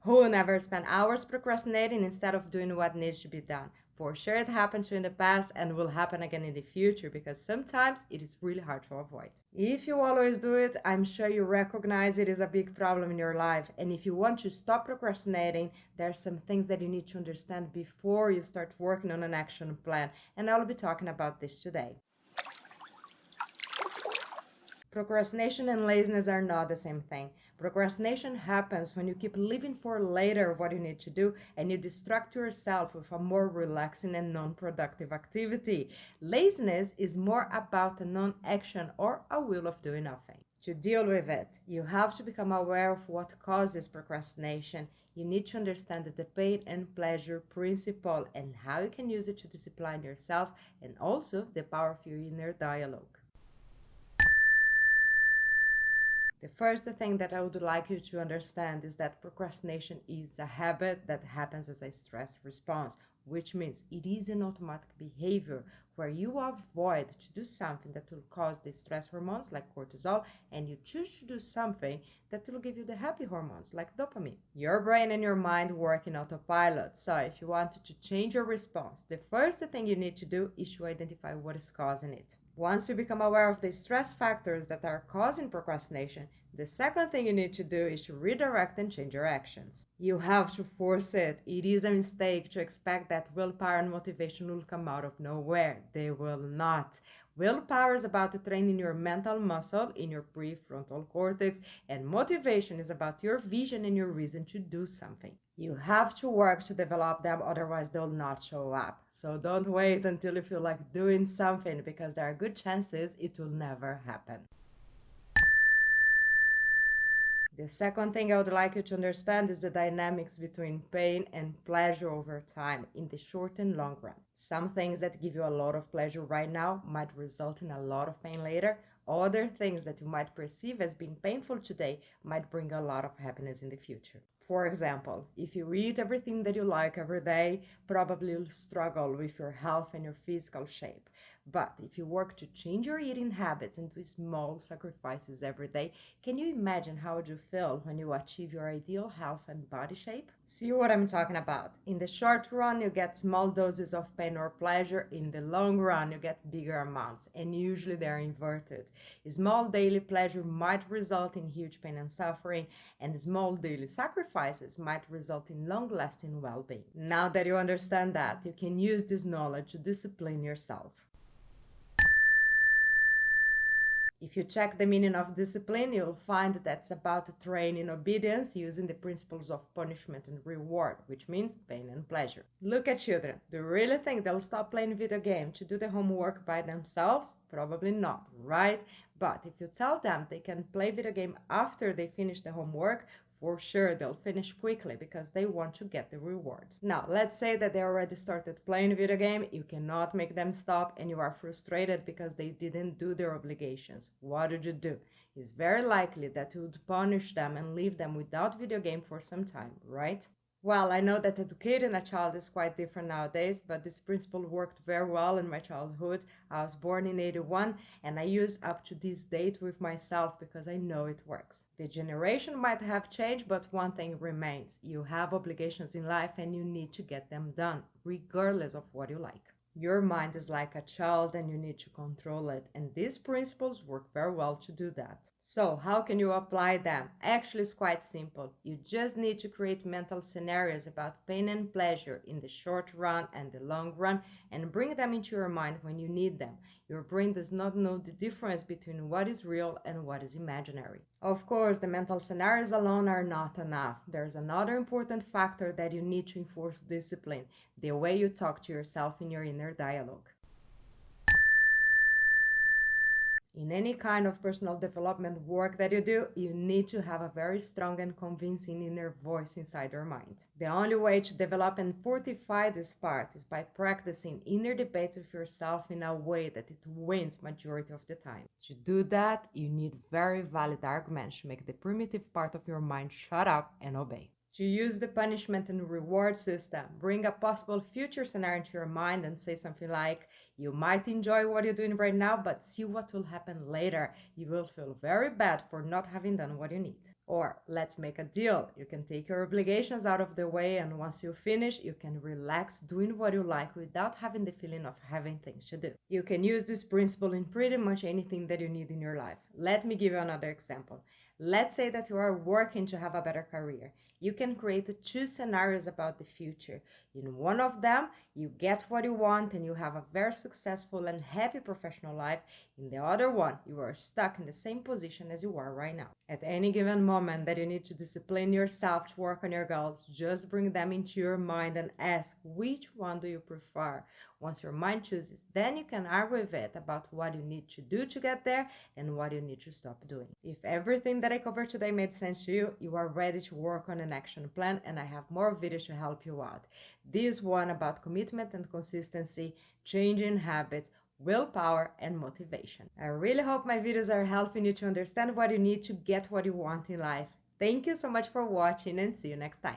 Who will never spend hours procrastinating instead of doing what needs to be done? For sure, it happened to you in the past and will happen again in the future because sometimes it is really hard to avoid. If you always do it, I'm sure you recognize it is a big problem in your life. And if you want to stop procrastinating, there are some things that you need to understand before you start working on an action plan. And I'll be talking about this today. Procrastination and laziness are not the same thing. Procrastination happens when you keep leaving for later what you need to do and you distract yourself with a more relaxing and non-productive activity. Laziness is more about a non-action or a will of doing nothing. To deal with it, you have to become aware of what causes procrastination. You need to understand the pain and pleasure principle and how you can use it to discipline yourself and also the power of your inner dialogue. The first thing that I would like you to understand is that procrastination is a habit that happens as a stress response, which means it is an automatic behavior where you avoid to do something that will cause the stress hormones like cortisol and you choose to do something that will give you the happy hormones like dopamine. Your brain and your mind work in autopilot, so if you wanted to change your response, the first thing you need to do is to identify what is causing it. Once you become aware of the stress factors that are causing procrastination, the second thing you need to do is to redirect and change your actions. You have to force it. It is a mistake to expect that willpower and motivation will come out of nowhere. They will not. Willpower is about training your mental muscle in your prefrontal cortex, and motivation is about your vision and your reason to do something. You have to work to develop them, otherwise they'll not show up. So don't wait until you feel like doing something because there are good chances it will never happen. The second thing I would like you to understand is the dynamics between pain and pleasure over time in the short and long run. Some things that give you a lot of pleasure right now might result in a lot of pain later. Other things that you might perceive as being painful today might bring a lot of happiness in the future. For example, if you eat everything that you like every day, probably you'll struggle with your health and your physical shape. But if you work to change your eating habits and do small sacrifices every day, can you imagine how would you feel when you achieve your ideal health and body shape? See what I'm talking about. In the short run, you get small doses of pain or pleasure. In the long run, you get bigger amounts, and usually they're inverted. Small daily pleasure might result in huge pain and suffering, and small daily sacrifices might result in long-lasting well-being. Now that you understand that, you can use this knowledge to discipline yourself. If you check the meaning of discipline, you'll find that's about training obedience using the principles of punishment and reward, which means pain and pleasure. Look at children. Do you really think they'll stop playing video game to do the homework by themselves? Probably not, right? But if you tell them they can play video game after they finish the homework, for sure they'll finish quickly because they want to get the reward. Now, let's say that they already started playing a video game, you cannot make them stop and you are frustrated because they didn't do their obligations. What would you do? It's very likely that you would punish them and leave them without video game for some time, right? Well, I know that educating a child is quite different nowadays, but this principle worked very well in my childhood. I was born in 81 and I use up to this date with myself because I know it works. The generation might have changed, but one thing remains. You have obligations in life and you need to get them done, regardless of what you like. Your mind is like a child and you need to control it, and these principles work very well to do that. So, how can you apply them? Actually, it's quite simple. You just need to create mental scenarios about pain and pleasure in the short run and the long run and bring them into your mind when you need them. Your brain does not know the difference between what is real and what is imaginary. Of course, the mental scenarios alone are not enough. There's another important factor that you need to enforce discipline: the way you talk to yourself in your inner dialogue. In any kind of personal development work that you do, you need to have a very strong and convincing inner voice inside your mind. The only way to develop and fortify this part is by practicing inner debates with yourself in a way that it wins majority of the time. To do that, you need very valid arguments to make the primitive part of your mind shut up and obey. To use the punishment and reward system, bring a possible future scenario into your mind and say something like, you might enjoy what you're doing right now, but see what will happen later. You will feel very bad for not having done what you need. Or let's make a deal. You can take your obligations out of the way, and once you finish, you can relax doing what you like without having the feeling of having things to do. You can use this principle in pretty much anything that you need in your life. Let me give you another example. Let's say that you are working to have a better career. You can create two scenarios about the future. In one of them, you get what you want and you have a very successful and happy professional life. In the other one, you are stuck in the same position as you are right now. At any given moment that you need to discipline yourself to work on your goals, just bring them into your mind and ask, which one do you prefer? Once your mind chooses, then you can argue with it about what you need to do to get there and what you need to stop doing. If everything that I covered today made sense to you, you are ready to work on an action plan, and I have more videos to help you out. This one about commitment and consistency, changing habits, willpower, and motivation. I really hope my videos are helping you to understand what you need to get what you want in life. Thank you so much for watching, and see you next time.